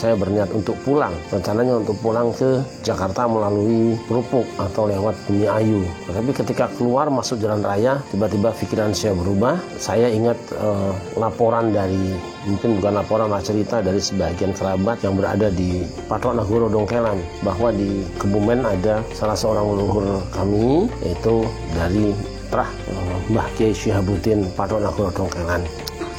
saya berniat untuk pulang. Rencananya untuk pulang ke Jakarta melalui Krupuk atau lewat Bumi Ayu. Tapi ketika keluar masuk jalan raya, tiba-tiba pikiran saya berubah. Saya ingat laporan dari, mungkin bukan laporan, cerita dari sebagian kerabat yang berada di Patok-Nagoro Dongkelan, bahwa di Kebumen ada salah seorang leluhur kami, yaitu dari Mbah Kiai Syihabuddin Patok-Nagoro Dongkelan.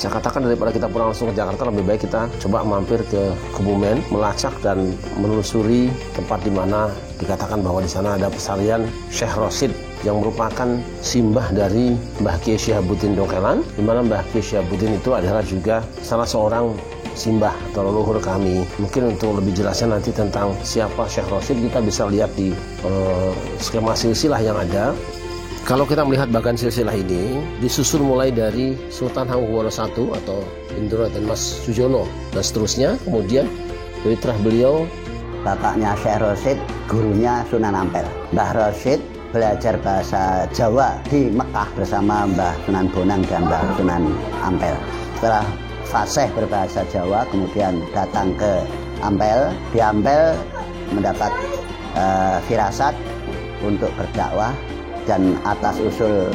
Saya katakan daripada kita pulang langsung ke Jakarta, lebih baik kita coba mampir ke Kebumen, melacak dan menelusuri tempat di mana dikatakan bahwa di sana ada pesarian Syekh Rosid yang merupakan simbah dari Mbah Kiai Syihabuddin Dongkelan, di mana Mbah Kiai Syihabuddin itu adalah juga salah seorang simbah atau leluhur kami. Mungkin untuk lebih jelasnya nanti tentang siapa Syekh Rosid, kita bisa lihat di skema silsilah yang ada. Kalau kita melihat bagan silsilah ini disusun mulai dari Sultan Hamengkubuwono I atau Indro dan Mas Sujono dan seterusnya. Kemudian dari terah beliau, bapaknya Syekh Rosid, gurunya Sunan Ampel. Mbah Rosid belajar bahasa Jawa di Mekah bersama Mbah Sunan Bonang dan Mbah Sunan Ampel. Setelah fasih berbahasa Jawa, kemudian datang ke Ampel. Di Ampel mendapat firasat untuk berdakwah, dan atas usul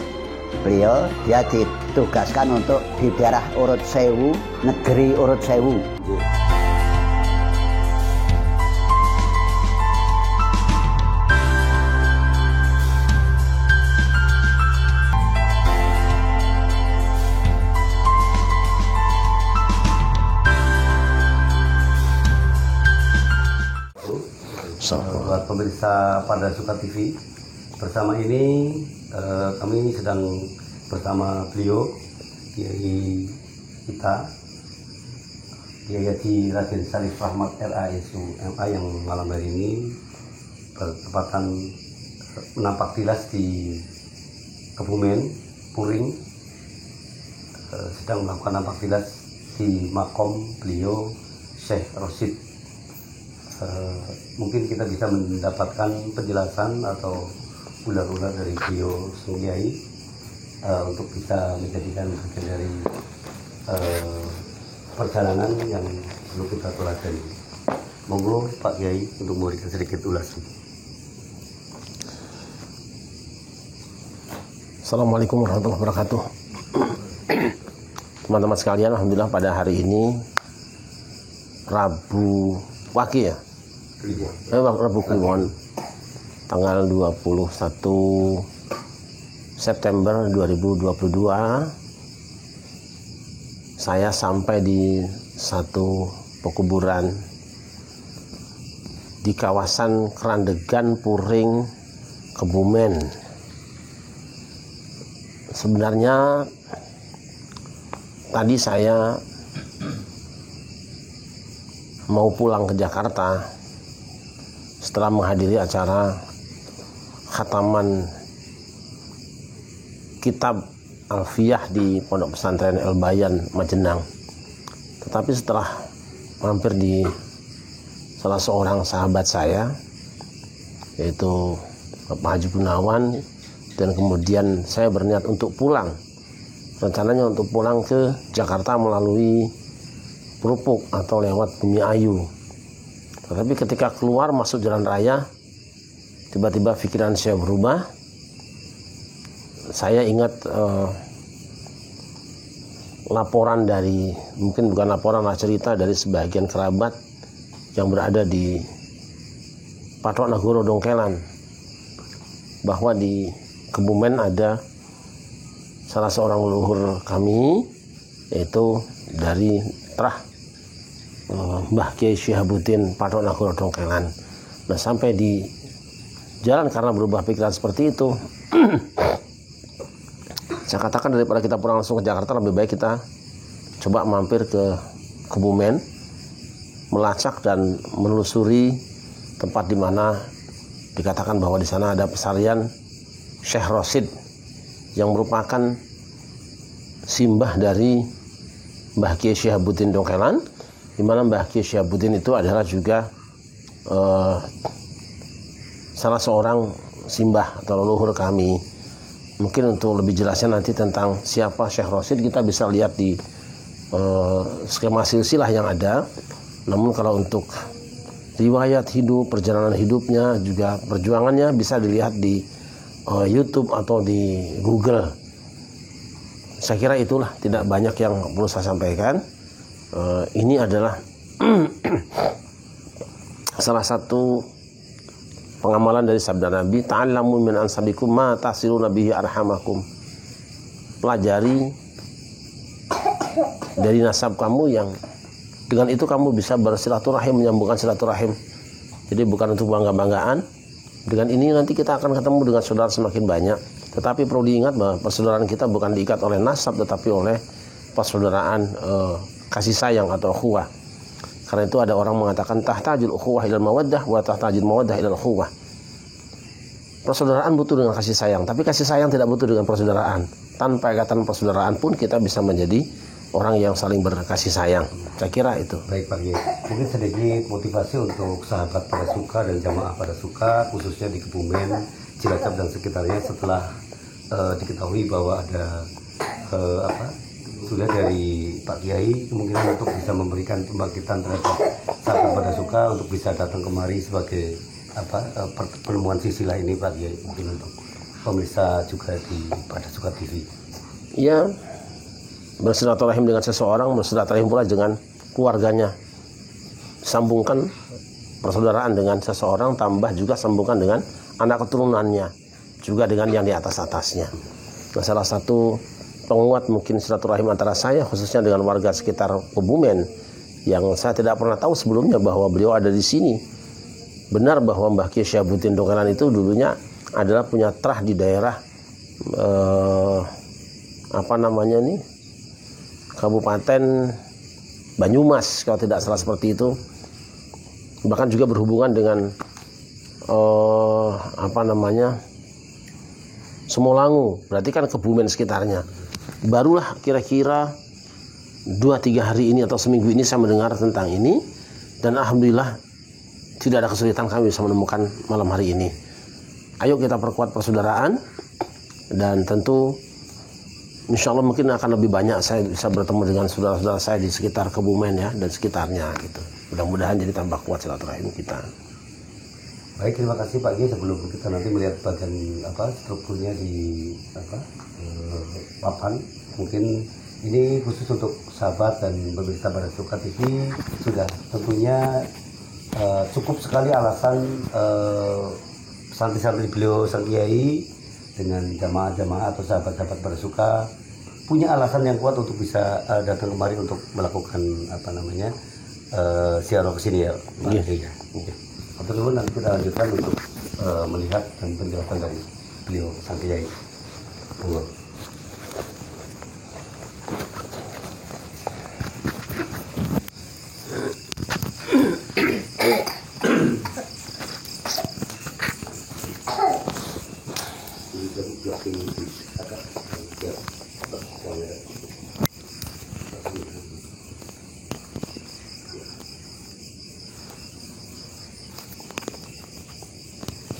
beliau dia ditugaskan untuk di daerah Urut Sewu, negeri Urut Sewu. Buat pemirsa Pada Suka TV, bersama ini kami sedang bersama beliau Kiai kita, Kiai Haji Raden Syarif Rahmat RASU MA, yang malam hari ini bertepatan menampak tilas di Kebumen, Puring, sedang melakukan nampak tilas di makom beliau Syekh Rosid. Mungkin kita bisa mendapatkan penjelasan atau ular-ular dari beliau Kiai untuk bisa menjadikan bagian dari perjalanan yang perlu kita teladani. Monggo Pak Kiai untuk memberikan sedikit ulasan. Assalamualaikum warahmatullahi wabarakatuh. Teman-teman sekalian, alhamdulillah pada hari ini Rabu Wage ya? Rabu Kliwon, tanggal 21 September 2022, saya sampai di satu pekuburan di kawasan Kerandegan, Puring, Kebumen. Sebenarnya tadi saya mau pulang ke Jakarta setelah menghadiri acara khataman kitab Alfiyah di Pondok Pesantren El Bayan, Majenang. Tetapi setelah mampir di salah seorang sahabat saya, yaitu Bapak Haji Gunawan, dan kemudian saya berniat untuk pulang. Rencananya untuk pulang ke Jakarta melalui Krupuk atau lewat Bumi Ayu. Tetapi ketika keluar masuk jalan raya, tiba-tiba pikiran saya berubah. Saya ingat laporan dari, mungkin bukan laporan, cerita dari sebagian kerabat yang berada di Patok-Nagoro Dongkelan, bahwa di Kebumen ada salah seorang leluhur kami, yaitu dari Mbah Kiai Syihabuddin Patok-Nagoro Dongkelan. Nah, sampai di jalan karena berubah pikiran seperti itu, saya katakan daripada kita pulang langsung ke Jakarta, lebih baik kita coba mampir ke Kebumen, melacak dan menelusuri tempat di mana dikatakan bahwa di sana ada pesarian Syekh Rosid yang merupakan simbah dari Mbah Kiai Syihabuddin Dongkelan, di mana Mbah Kiai Syihabuddin itu adalah juga salah seorang simbah atau leluhur kami. Mungkin untuk lebih jelasnya nanti tentang siapa Syekh Rosid, kita bisa lihat di skema silsilah yang ada. Namun kalau untuk riwayat hidup, perjalanan hidupnya, juga perjuangannya bisa dilihat di YouTube atau di Google. Saya kira itulah, tidak banyak yang perlu saya sampaikan. Ini adalah salah satu pengamalan dari sabda Nabi, ta'allamu min ansabikum ma tasiluna bihi arhamakum. Pelajari dari nasab kamu yang dengan itu kamu bisa bersilaturahim, menyambungkan silaturahim. Jadi bukan untuk bangga-banggaan. Dengan ini nanti kita akan ketemu dengan saudara semakin banyak. Tetapi perlu diingat bahwa persaudaraan kita bukan diikat oleh nasab, tetapi oleh persaudaraan kasih sayang atau ukhuwah. Karena itu ada orang mengatakan tahtajul ukhuwah ilal mawaddah wa tahtajul mawaddah ilal ukhuwah. Persaudaraan butuh dengan kasih sayang, tapi kasih sayang tidak butuh dengan persaudaraan. Tanpa ikatan persaudaraan pun kita bisa menjadi orang yang saling berkasih sayang. Saya kira itu. Baik Pak Kiai, mungkin sedikit motivasi untuk sahabat pada suka dan jamaah pada suka, khususnya di Kebumen, Cilacap dan sekitarnya, setelah diketahui bahwa ada sudah dari Pak Kiai kemungkinan untuk bisa memberikan pembangkitan terhadap sahabat pada suka untuk bisa datang kemari sebagai penemuan silsilah ini Pak Kiai, mungkin untuk pemirsa juga di pada suka TV. Ya, bersilaturahim dengan seseorang, bersilaturahim pula dengan keluarganya. Sambungkan persaudaraan dengan seseorang, tambah juga sambungkan dengan anak keturunannya, juga dengan yang di atas-atasnya. Nah, salah satu penguat mungkin silaturahim antara saya khususnya dengan warga sekitar Kebumen yang saya tidak pernah tahu sebelumnya bahwa beliau ada di sini. Benar bahwa Mbah Kiai Syihabuddin Dongkelan itu dulunya adalah punya trah di daerah Kabupaten Banyumas kalau tidak salah seperti itu. Bahkan juga berhubungan dengan Semolangu, berarti kan Kebumen sekitarnya. Barulah kira-kira 2-3 hari ini atau seminggu ini saya mendengar tentang ini, dan alhamdulillah tidak ada kesulitan kami bisa menemukan malam hari ini. Ayo kita perkuat persaudaraan, dan tentu insya Allah mungkin akan lebih banyak saya bisa bertemu dengan saudara-saudara saya di sekitar Kebumen ya dan sekitarnya gitu. Mudah-mudahan jadi tambah kuat silaturahim kita. Baik, terima kasih Pak Kiai. Sebelum kita nanti melihat bagian strukturnya di papan, mungkin ini khusus untuk sahabat dan pemirsa pada suka TV, sudah tentunya cukup sekali alasan santri-santri beliau Sang Kiai dengan jamaah-jamaah atau sahabat-sahabat pada suka punya alasan yang kuat untuk bisa datang kemari untuk melakukan ziarah ke sini ya Pak Kiai. Atau dulu nanti kita lanjutkan untuk melihat dan penjelasan dari beliau Sang Kiai. Monggo.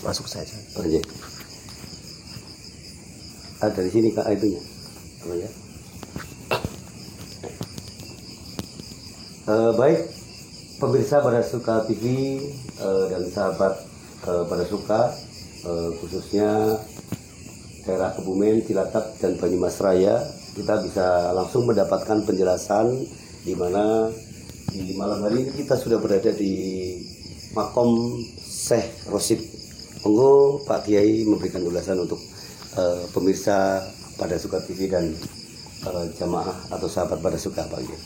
Masuk saja. Oke. Dari sini Kak itunya. Apa ya? Baik, pemirsa pada suka TV dan sahabat pada suka, khususnya daerah Kebumen, Cilacap dan Banyumas Raya, kita bisa langsung mendapatkan penjelasan di mana di malam hari ini kita sudah berada di Makom Syekh Rosid. Monggo Pak Kiai memberikan ulasan untuk pemirsa pada suka TV dan jamaah atau sahabat pada suka Pak Kiai.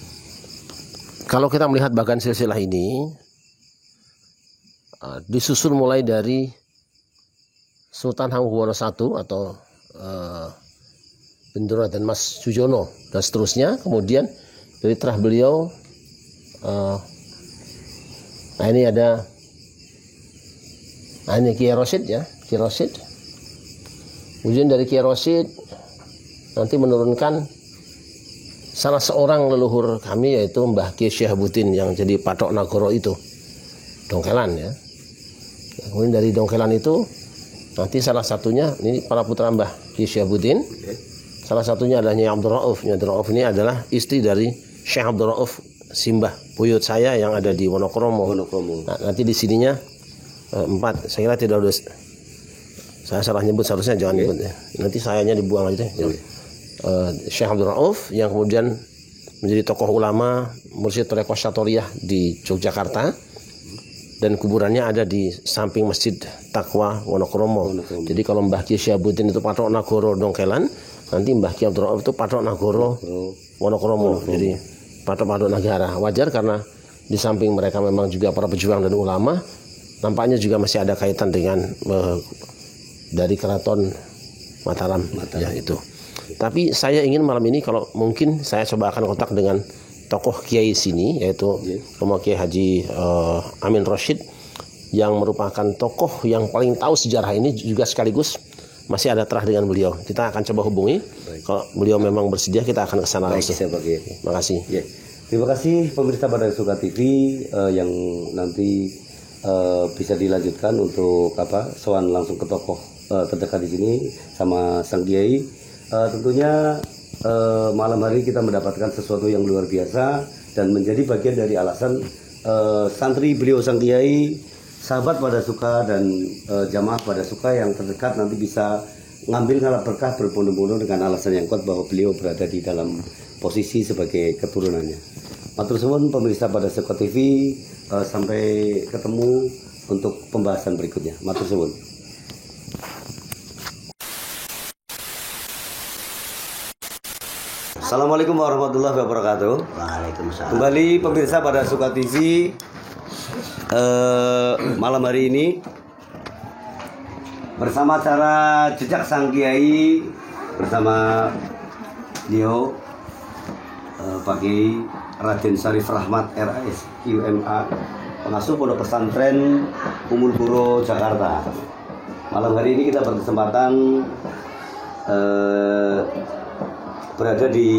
Kalau kita melihat bagan silsilah ini disusun mulai dari Sultan Hamengkubuwono I atau Bendoro dan Mas Sujono dan seterusnya. Kemudian dari terah beliau, ini ada, ini Kiai Rosid ya, Kiai Rosid. Kemudian dari Kiai Rosid nanti menurunkan salah seorang leluhur kami yaitu Mbah Kiai Syihabuddin yang jadi patok Nagoro itu, Dongkelan ya. Kemudian dari Dongkelan itu nanti salah satunya ini para putra Mbah Kiai Syihabuddin. Salah satunya adalah Nyai Abdul Rauf. Nyai Abdul Rauf ini adalah istri dari Syekh Abdul Rauf simbah buyut saya yang ada di Wonokromo. Nah, nanti di sininya 4. Saya kira tidak harus, saya salah nyebut, seharusnya jangan nyebut ya. Nanti sayanya dibuang aja deh. Syekh Abdul Rauf yang kemudian menjadi tokoh ulama, mursyid Thariqah Syatoriyah di Yogyakarta, dan kuburannya ada di samping Masjid Taqwa Wonokromo. Jadi kalau Mbah Kiai Syihabuddin itu Patok Nagoro Dongkelan, nanti Mbah Kiai Abdul Rauf itu Patok Nagoro Wonokromo. Jadi Patok Nagara. Wajar karena di samping mereka memang juga para pejuang dan ulama, nampaknya juga masih ada kaitan dengan dari keraton Mataram. Ya itu. Tapi saya ingin malam ini kalau mungkin saya coba akan kontak dengan tokoh kiai sini, yaitu Romo Kiai Haji Amin Rosyid, yang merupakan tokoh yang paling tahu sejarah ini, juga sekaligus masih ada terah dengan beliau. Kita akan coba hubungi. Kalau beliau memang bersedia, kita akan ke sana langsung. Terima kasih. Terima kasih pemirsa Badai Suka TV yang nanti bisa dilanjutkan untuk soal langsung ke tokoh terdekat di sini sama Sang Kiai. Tentunya malam hari kita mendapatkan sesuatu yang luar biasa dan menjadi bagian dari alasan santri beliau Sang Kiai, sahabat Pada Suka dan jamaah Pada Suka yang terdekat nanti bisa ngambil ngalap berkah berbondong-bondong dengan alasan yang kuat bahwa beliau berada di dalam posisi sebagai keturunannya. Matur suwun pemirsa Pada Suka TV, sampai ketemu untuk pembahasan berikutnya. Matur suwun. Assalamualaikum warahmatullahi wabarakatuh. Waalaikumsalam. Kembali pemirsa Pada Suka TV, malam hari ini bersama acara Jejak Sang Kiai bersama beliau Pak Kiai Raden Syarif Rahmat RAS UMA, pengasuh Pondok Pesantren Ummul Qura Jakarta. Malam hari ini kita berkesempatan berada di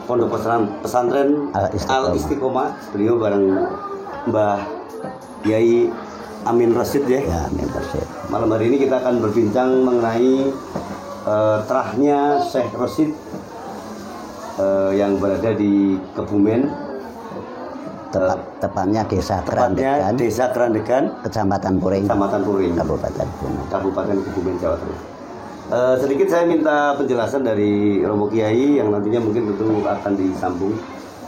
Pondok Pesantren Al Istiqomah. Beliau bareng Mbah Kiai Amin Rosyid ya. Amin Rosyid. Malam hari ini kita akan berbincang mengenai terahnya Syekh Rosyid yang berada di Kebumen. Tepatnya Desa Kerandegan, Kecamatan Puring, Kabupaten Kebumen, Jawa Tengah. Sedikit saya minta penjelasan dari Romo Kiai yang nantinya mungkin tentu akan disambung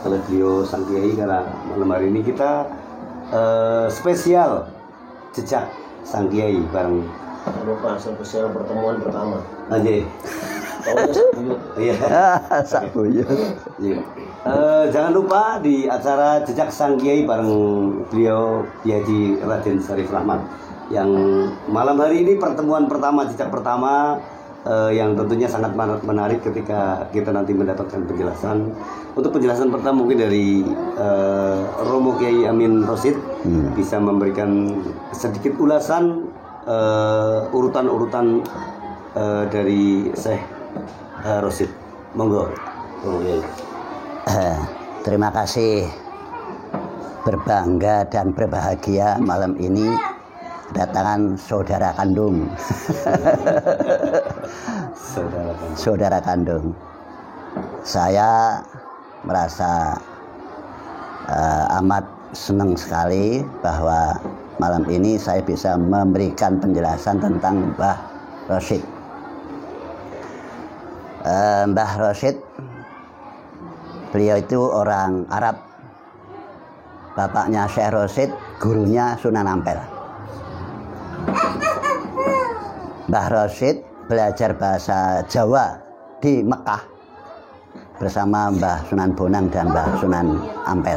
oleh beliau Sang Kiai, karena malam hari ini kita spesial Jejak Sang Kiai bareng spesial pertemuan pertama. Anjir. Iya. Sakbuyut. Jangan lupa di acara Jejak Sang Kiai bareng beliau Kiai Raden Syarif Rahmat yang malam hari ini pertemuan pertama, jejak pertama yang tentunya sangat menarik ketika kita nanti mendapatkan penjelasan. Untuk penjelasan pertama mungkin dari Romo Kiai Amin Rosyid bisa memberikan sedikit ulasan urutan-urutan dari Syekh Rosyid. Monggo. Terima kasih, berbangga dan berbahagia malam ini kedatangan saudara kandung. Saudara kandung. Saya merasa amat senang sekali bahwa malam ini saya bisa memberikan penjelasan tentang Mbah Rosyid. Mbah Rosyid, beliau itu orang Arab. Bapaknya Syekh Rosyid, gurunya Sunan Ampel. Mbah Rosyid belajar bahasa Jawa di Mekah bersama Mbah Sunan Bonang dan Mbah Sunan Ampel.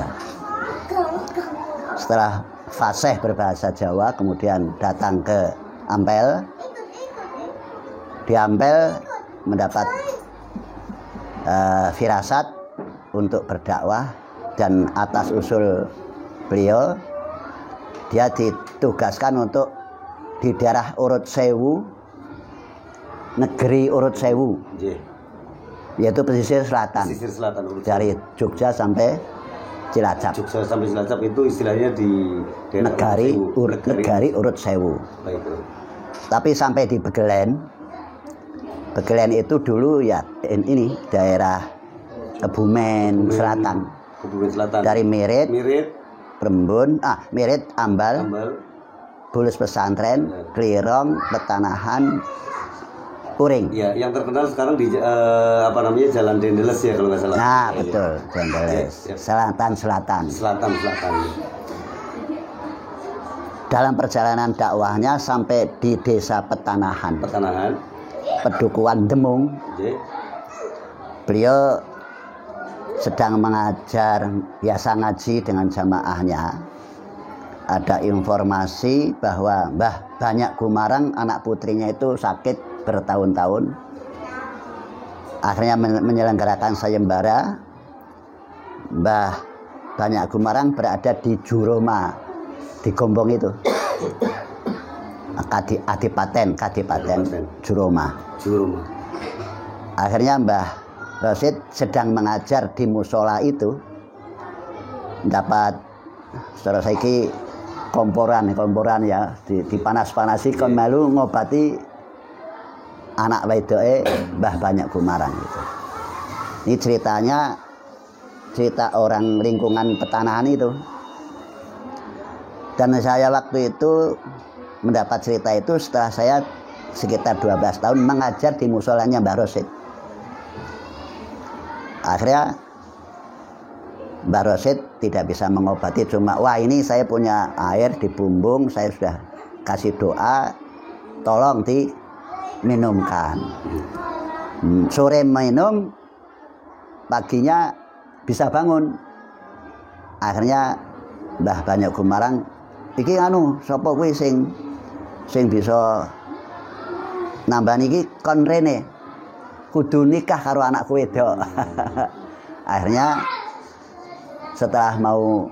Setelah fasih berbahasa Jawa, kemudian datang ke Ampel. Di Ampel mendapat firasat untuk berdakwah, dan atas usul beliau dia ditugaskan untuk di daerah Urut Sewu, negeri Urut Sewu, yaitu pesisir selatan, dari Jogja sampai Cilacap. Jogja sampai Cilacap itu istilahnya di negari Urut Sewu. Baik. Tapi sampai di Begelen itu dulu ya ini daerah Kebumen Selatan. Kebumen Selatan. Dari Mirit, Brembun, Mirit, Ambal, Bulus Pesantren, Klirong, Petanahan, Kuring. Ya, yang terkenal sekarang di Jalan Dendeles ya kalau nggak salah. Nah, betul, Dendeles. Ya. Selatan. Selatan. Dalam perjalanan dakwahnya sampai di desa Petanahan. Pedukuhan Demung. Okay. Beliau sedang mengajar biasa ngaji dengan jamaahnya. Ada informasi bahwa Mbah Banyak Gumarang anak putrinya itu sakit bertahun-tahun. Akhirnya menyelenggarakan sayembara. Mbah Banyak Gumarang berada di Juroma, di Gombong itu. Kadipaten Juroma. Akhirnya Mbah Rosid sedang mengajar di musola itu, dapat saudara saiki komporan ya, dipanas-panasi kon melu ngobati anak wedoke Mbah Banyak Gumarang gitu. Ini cerita orang lingkungan Petanahan itu. Dan saya waktu itu mendapat cerita itu setelah saya sekitar 12 tahun mengajar di musolanya Mbah Rosid. Akhirnya Mbah Rosid tidak bisa mengobati, cuma wah ini saya punya air di bumbung, saya sudah kasih doa, tolong diminumkan. Sore minum, paginya bisa bangun. Akhirnya Mbah Banyak Gumarang, iki sapa kuwi sing bisa nambah niki kon rene kudu nikah karo anakku wedok. Akhirnya setelah mau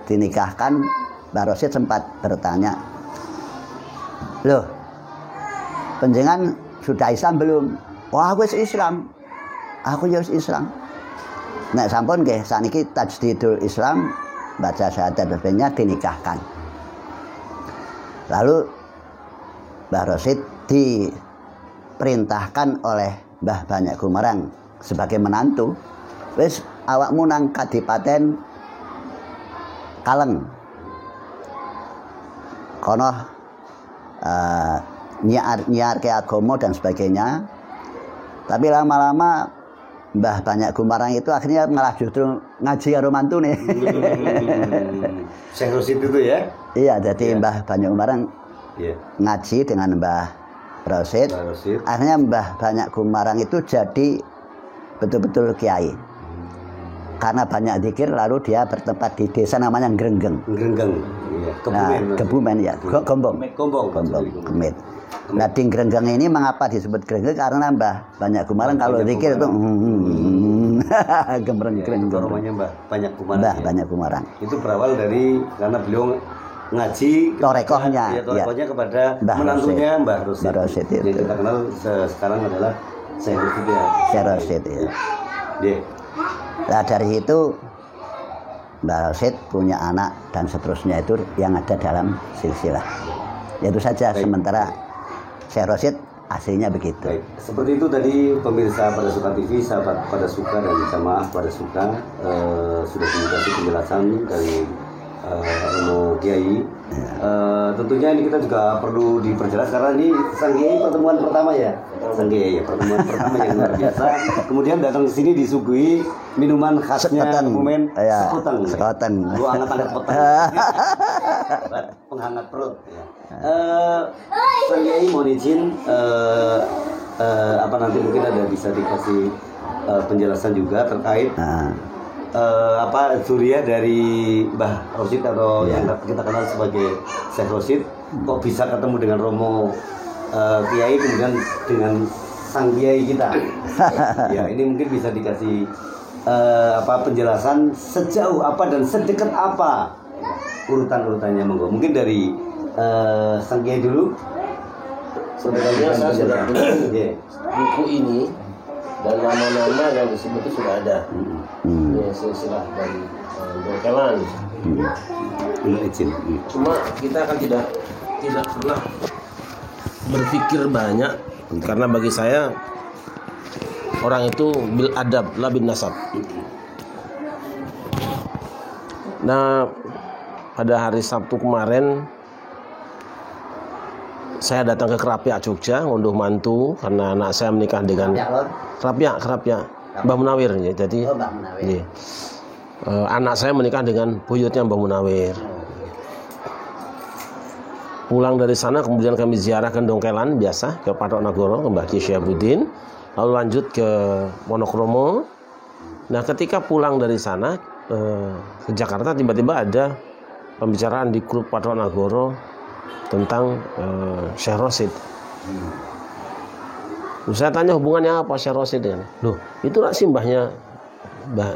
dinikahkan, Mbah Rosid sempat bertanya, loh panjenengan sudah Islam belum? Wah aku Islam, aku ya Islam. Nek sampun nggih saniki tajdidul Islam, baca syahadat resminya dinikahkan. Lalu Mbah Rosid diperintahkan oleh Mbah Banyak Gumarang sebagai menantu, wis awakmu nang Kadipaten Kaleng kono nyiar ke agama dan sebagainya. Tapi lama-lama Mbah Banyak Gumarang itu akhirnya malah justru ngaji karo mantune. Syekh Rosid itu ya? Iya, jadi Mbah Banyak Gumarang ngaji dengan Mbah Rosid. Akhirnya Mbah Banyak Gumarang itu jadi betul-betul kiai. Karena banyak zikir, lalu dia bertempat di desa namanya Ngrenggeng. Iya. Kebumen ya, Gombong. Kemit. Nah di Ngrenggeng ini mengapa disebut Ngrenggeng? Karena Mbah Banyak Gumarang kalau zikir itu gemreng-gemreng. Itu namanya Mbah Banyak Gumarang. Mbah Banyak Gumarang. Itu berawal dari karena beliau ngaji torekohnya kepada menantunya Mbah Rosid. Yang kita kenal sekarang adalah Syekh Rosid ya. Syekh Rosid ya. Nah dari itu Mbah Rosid punya anak dan seterusnya itu yang ada dalam silsilah. Itu saja. Baik. Sementara Syekh Rosid aslinya begitu. Baik. Seperti itu tadi pemirsa Pada Suka TV, sahabat Pada Suka dan jamaah Pada Suka sudah dikasih penjelasan dari Romo Kiai. Tentunya ini kita juga perlu diperjelas karena ini Sang Kiai pertemuan pertama ya. Sang Kiai pertemuan pertama yang luar biasa. Kemudian datang ke sini disuguhi minuman khasnya Kebumen, sekoteng. Gua hangat-hangat petang. Penghangat perut ya. Sang Kiai mohon izin nanti mungkin ada bisa dikasih penjelasan juga terkait zuriat dari Mbah Rosid atau yang kita kenal sebagai Syekh Rosid, kok bisa ketemu dengan Romo Kiai kemudian dengan sang Kiai kita. Ya ini mungkin bisa dikasih penjelasan sejauh apa dan sedekat apa urutan-urutannya, monggo. Mungkin dari sang Kiai dulu. Sebenarnya saya sudah punya buku ini dan nama-nama yang disebut itu sudah ada. Ini silsilah dari Bengkelan. Cuma kita kan tidak pernah berpikir banyak, karena bagi saya orang itu bil adab la bin nasab. Nah, pada hari Sabtu kemarin saya datang ke Kerapia Jogja ngunduh mantu karena anak saya menikah dengan Kerapia Mbah Munawir ya. Jadi Mbah Munawir. Iya. Anak saya menikah dengan buyutnya Mbah Munawir. Pulang dari sana kemudian kami ziarah ke Dongkelan biasa ke Patok Nagoro ke Mbah Kiai Syihabuddin, lalu lanjut ke Wonokromo. Nah, ketika pulang dari sana ke Jakarta tiba-tiba ada pembicaraan di grup Patok Nagoro tentang Syekh Rosid. Saya tanya hubungannya apa Syekh Rosid dengan? Loh, itu lah simbahnya Mbah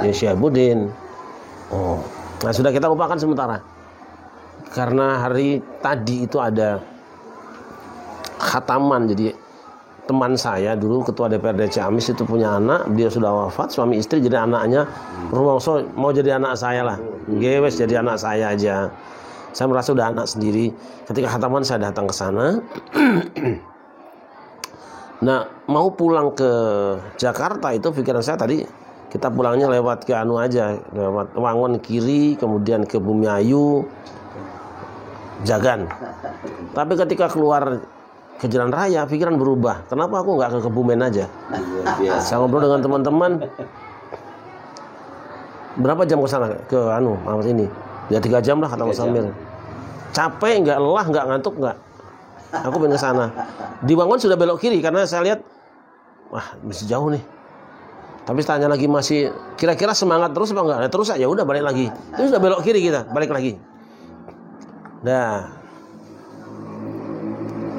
Kiai Syihabuddin. Oh, nah sudah kita lupakan sementara. Karena hari tadi itu ada khataman, jadi teman saya dulu ketua DPRD Ciamis itu punya anak, dia sudah wafat, suami istri, jadi anaknya rumongso mau jadi anak saya lah, gewes jadi anak saya aja. Saya merasa udah anak sendiri. Ketika khataman saya datang ke sana. Nah, mau pulang ke Jakarta itu pikiran saya tadi kita pulangnya lewat ke anu aja, lewat Wangon kiri, kemudian ke Bumiayu, Jagan. Tapi ketika keluar ke jalan raya, pikiran berubah. Kenapa aku nggak ke Kebumen aja? Saya ngobrol dengan teman-teman. Berapa jam ke sana ke anu Ahmad ini? Ya 3 jam lah kata Mas Samir. Capek nggak, lelah nggak, ngantuk nggak? Aku pengen ke sana. Di Wangon sudah belok kiri karena saya lihat, wah masih jauh nih. Tapi tanya lagi masih kira-kira semangat terus apa enggak? Nah, terus aja udah balik lagi. Itu sudah belok kiri kita, balik lagi. Nah,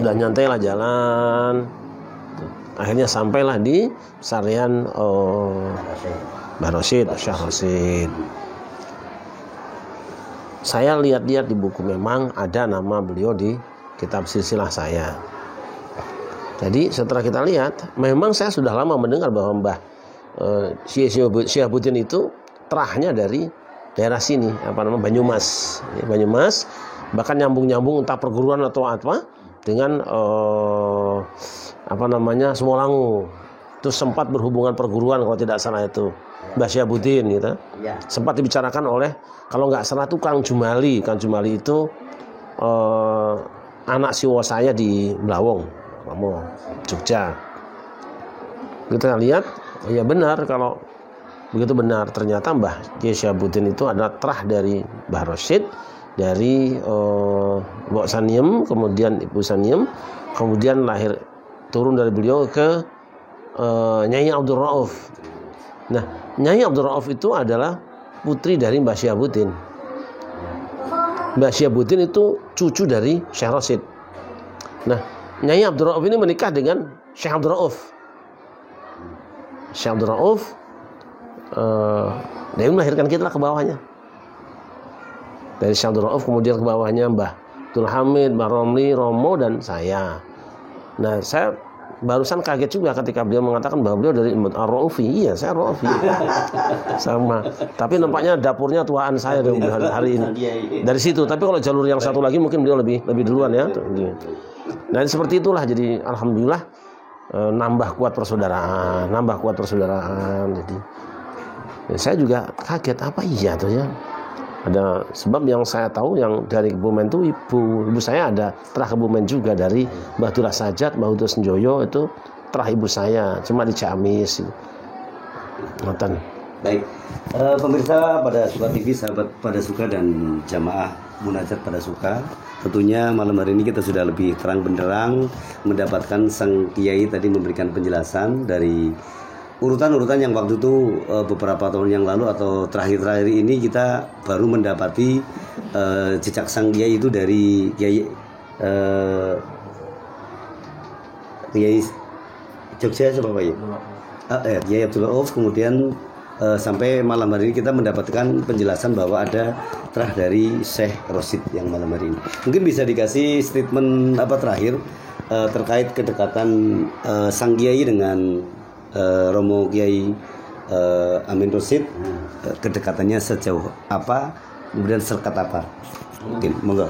udah nyantai lah jalan. Akhirnya sampailah di Sarian Mbah Rosid, Syekh Rosid. Saya lihat-lihat di buku memang ada nama beliau di kitab silsilah saya. Jadi setelah kita lihat, memang saya sudah lama mendengar bahwa Mbah Syihabuddin itu terahnya dari daerah sini, Banyumas. Ya, Banyumas. Bahkan nyambung-nyambung entah perguruan atau apa dengan Semolangu. Itu sempat berhubungan perguruan kalau tidak salah itu Mbah Syihabuddin gitu. Ya. Sempat dibicarakan oleh kalau nggak salah itu Kang Jumali. Kang Jumali itu anak siwo saya di Blawong, Jogja. Kita lihat, ya benar kalau begitu benar. Ternyata Mbah Kiai Syihabuddin itu adalah terah dari Mbah Rosid, dari Mbok Saniem, kemudian Ibu Saniem, kemudian lahir turun dari beliau ke Nyai Abdul Rauf. Nah, Nyai Abdul Rauf itu adalah putri dari Mbah Syihabuddin. Mbah Syihabuddin itu cucu dari Syekh Rosid. Nah, Nyai Abdul Rauf ini menikah dengan Syekh Abdul Rauf. Syekh Abdul Rauf dia melahirkan kita ke bawahnya. Dari Syekh Abdul Rauf kemudian ke bawahnya Mbah Abdul Hamid, Mbah Romli, Romo dan saya. Nah, saya barusan kaget juga ketika beliau mengatakan bahwa beliau dari Ar-Raufi. Iya, saya Raufi. Sama. Tapi nampaknya dapurnya tuaan saya hari ini. Dari situ. Tapi kalau jalur yang satu lagi mungkin beliau lebih duluan ya. Nah, seperti itulah. Jadi alhamdulillah nambah kuat persaudaraan. Jadi ya, saya juga kaget apa iya tuh ya. Ada sebab yang saya tahu yang dari Kebumen itu ibu saya ada terah Kebumen juga dari Mbah Abdullah Sajat, Mbah Udo Senjoyo itu terah ibu saya, cuma di Ciamis. Ngoten. Baik, pemirsa pada Suka TV, sahabat pada Suka dan jamaah munajat pada Suka, tentunya malam hari ini kita sudah lebih terang benderang mendapatkan sang kiai tadi memberikan penjelasan dari urutan-urutan yang waktu itu beberapa tahun yang lalu atau terakhir-terakhir ini kita baru mendapati jejak sang kiai itu dari Kiai Jogja siapa Pak ya? Kiai Abdul Rauf, kemudian sampai malam hari ini kita mendapatkan penjelasan bahwa ada terah dari Syekh Rosid yang malam hari ini. Mungkin bisa dikasih statement terakhir terkait kedekatan sang kiai dengan Romo Kiai Amin Rosid, kedekatannya sejauh apa, kemudian serkat apa? Mungkin, monggo.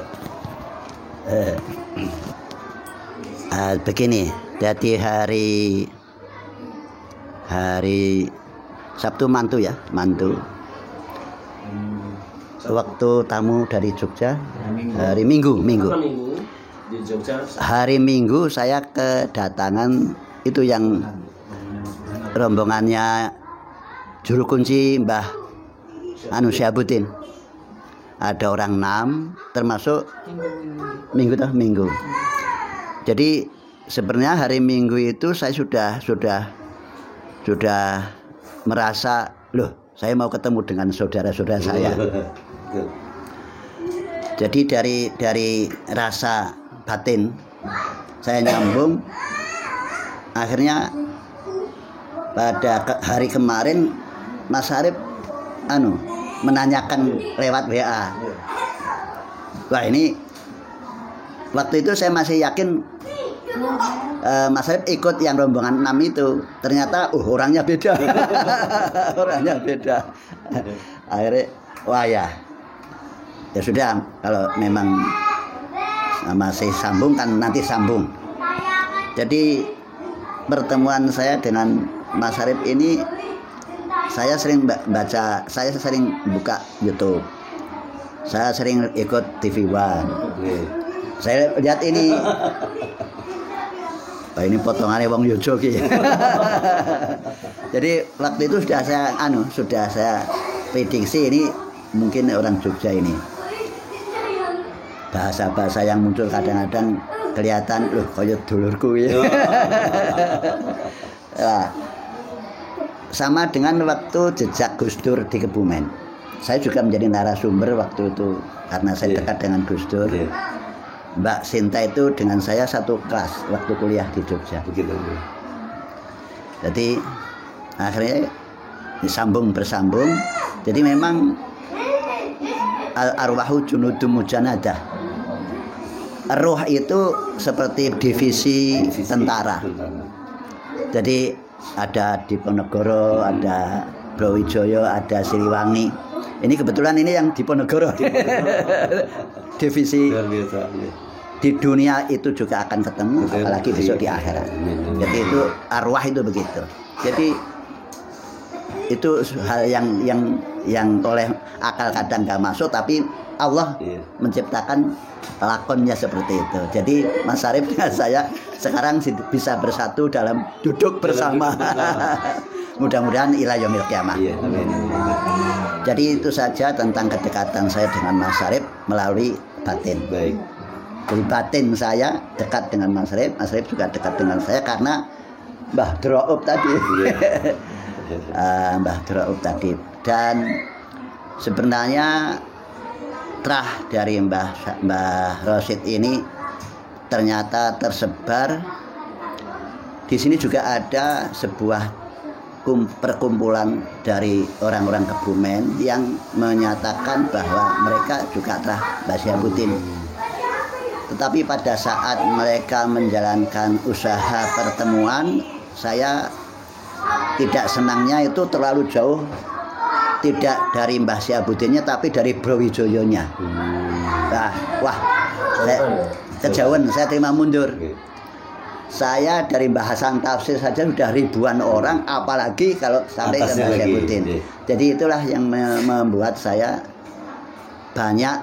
Begini, jadi hari Sabtu mantu. waktu tamu dari Jogja hari Minggu. Minggu di Jogja. Hari Minggu saya kedatangan itu yang rombongannya juru kunci Mbah Syahabuddin. Ada orang 6 termasuk Minggu. Jadi sebenarnya hari Minggu itu saya sudah merasa, loh, saya mau ketemu dengan saudara-saudara saya. Jadi dari rasa batin saya nyambung. Akhirnya pada hari kemarin Mas Arif menanyakan lewat WA. Wah, ini waktu itu saya masih yakin Mas Arif ikut yang rombongan 6 itu. Ternyata orangnya beda. Orangnya beda. Akhirnya wah ya sudah, kalau memang masih sambung kan nanti sambung. Jadi pertemuan saya dengan Mas Arif ini, saya sering baca, saya sering buka YouTube, saya sering ikut TV One. Saya lihat ini, ini potongannya wong Yojoki. Jadi waktu itu sudah saya prediksi ini mungkin orang Jogja ini. Bahasa-bahasa yang muncul kadang-kadang kelihatan, loh, kayak dulurku ya. Nah, sama dengan waktu jejak Gus Dur di Kebumen. Saya juga menjadi narasumber waktu itu karena saya dekat dengan Gus Dur. Mbak Sinta itu dengan saya satu kelas waktu kuliah di Jogja. Jadi akhirnya bersambung. Jadi memang arwahu junudum mujanadah. Ruh itu seperti divisi tentara. Jadi ada Diponegoro, ada Brawijaya, ada Siliwangi. Ini kebetulan ini yang Diponegoro. Divisi di dunia itu juga akan ketemu, apalagi besok di akhirat. Jadi itu arwah itu begitu. Jadi itu hal yang oleh akal kadang nggak masuk, tapi Allah menciptakan lakonnya seperti itu. Jadi Mas Arif dengan saya sekarang bisa bersatu dalam duduk bersama. Mudah-mudahan ila yaumil qiyamah. Jadi itu saja tentang kedekatan saya dengan Mas Arif melalui batin. Baik. Jadi batin saya dekat dengan Mas Arif juga dekat dengan saya karena Mbah Dro'ub tadi. Mbah Dro'ub tadi. Dan sebenarnya terah dari Mbah Rosid ini ternyata tersebar. Di sini juga ada sebuah perkumpulan dari orang-orang Kebumen yang menyatakan bahwa mereka juga telah Mbah Syahabuddin. Tetapi pada saat mereka menjalankan usaha pertemuan, saya tidak senangnya itu terlalu jauh, tidak dari Mbah Syahabuddinnya tapi dari Brawijayanya. Wah, kejauhan, saya terima mundur. Saya dari bahasan tafsir saja sudah ribuan orang, apalagi kalau sampai ke Mbah Syahabuddin. Jadi itulah yang membuat saya banyak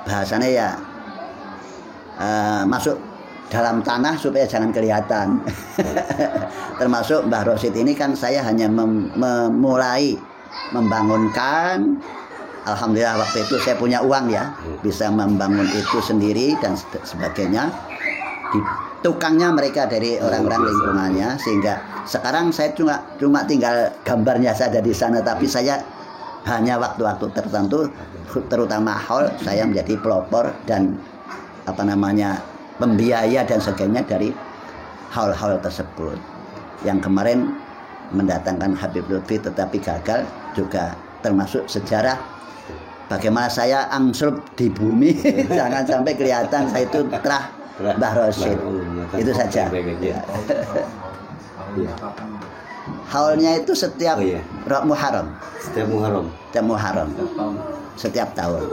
bahasanya ya masuk dalam tanah supaya jangan kelihatan. Termasuk Mbah Rosid ini kan saya hanya memulai membangunkan. Alhamdulillah waktu itu saya punya uang ya, bisa membangun itu sendiri dan sebagainya. Tukangnya mereka dari orang-orang lingkungannya, sehingga sekarang saya cuma tinggal gambarnya saja di sana, tapi saya hanya waktu-waktu tertentu, terutama haul, saya menjadi pelopor dan pembiaya dan sebagainya dari haul-haul tersebut. Yang kemarin mendatangkan Habib Lutfi tetapi gagal juga termasuk sejarah bagaimana saya angslup di bumi. Jangan sampai kelihatan saya itu terah Mbah Rosid. Itu saja. Haulnya itu setiap Muharram. Setiap Muharram. Setiap tahun.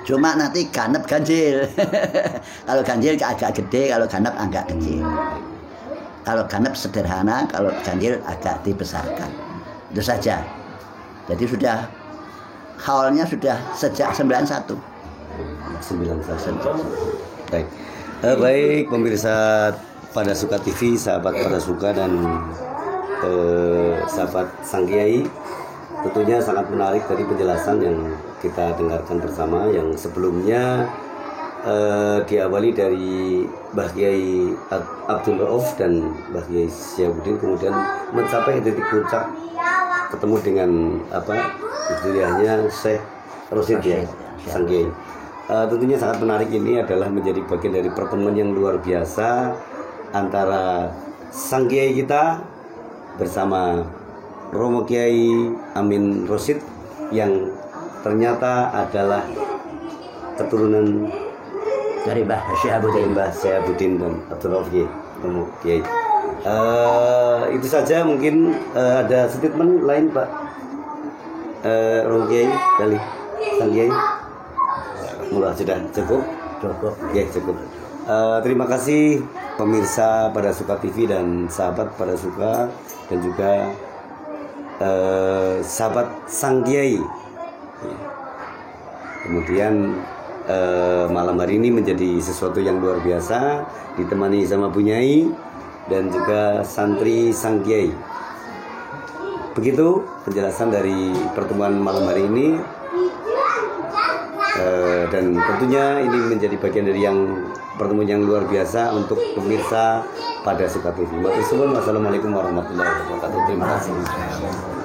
Cuma nanti ganep ganjil. Kalau ganjil agak gede, kalau ganep agak kecil. Kalau ganep sederhana, kalau ganjil agak dibesarkan. Itu saja. Jadi sudah haulnya sudah sejak 91. 91. Baik. Baik pemirsa Pada Suka TV, sahabat Pada Suka dan sahabat Sang Kiai, tentunya sangat menarik dari penjelasan yang kita dengarkan bersama, yang sebelumnya diawali dari Mbah Kiai Abdul Rauf dan Mbah Kiai Syihabuddin, kemudian mencapai titik puncak ketemu dengan istilahnya Syekh Rosid ya, Sang Kiai. Tentunya sangat menarik, ini adalah menjadi bagian dari pertemuan yang luar biasa antara Sang Kiai kita bersama Romo Kiai Amin Rosid yang ternyata adalah keturunan Dari Mbah Syihabuddin. Mbah Syihabuddin dan Abdul Rauf Romo Kiai. Itu saja, mungkin ada statement lain Pak Romo Kiai kali Sang Kiai. Mulai sudah cukup. Ya, cukup. Terima kasih pemirsa Pada Suka TV dan sahabat Pada Suka, dan juga sahabat Sang Kiai. Kemudian malam hari ini menjadi sesuatu yang luar biasa, ditemani sama Bu Nyai dan juga santri Sang Kiai. Begitu penjelasan dari pertemuan malam hari ini. Dan tentunya ini menjadi bagian dari pertemuan yang luar biasa untuk pemirsa Pada Suka TV. Wassalamualaikum warahmatullahi wabarakatuh. Terima kasih.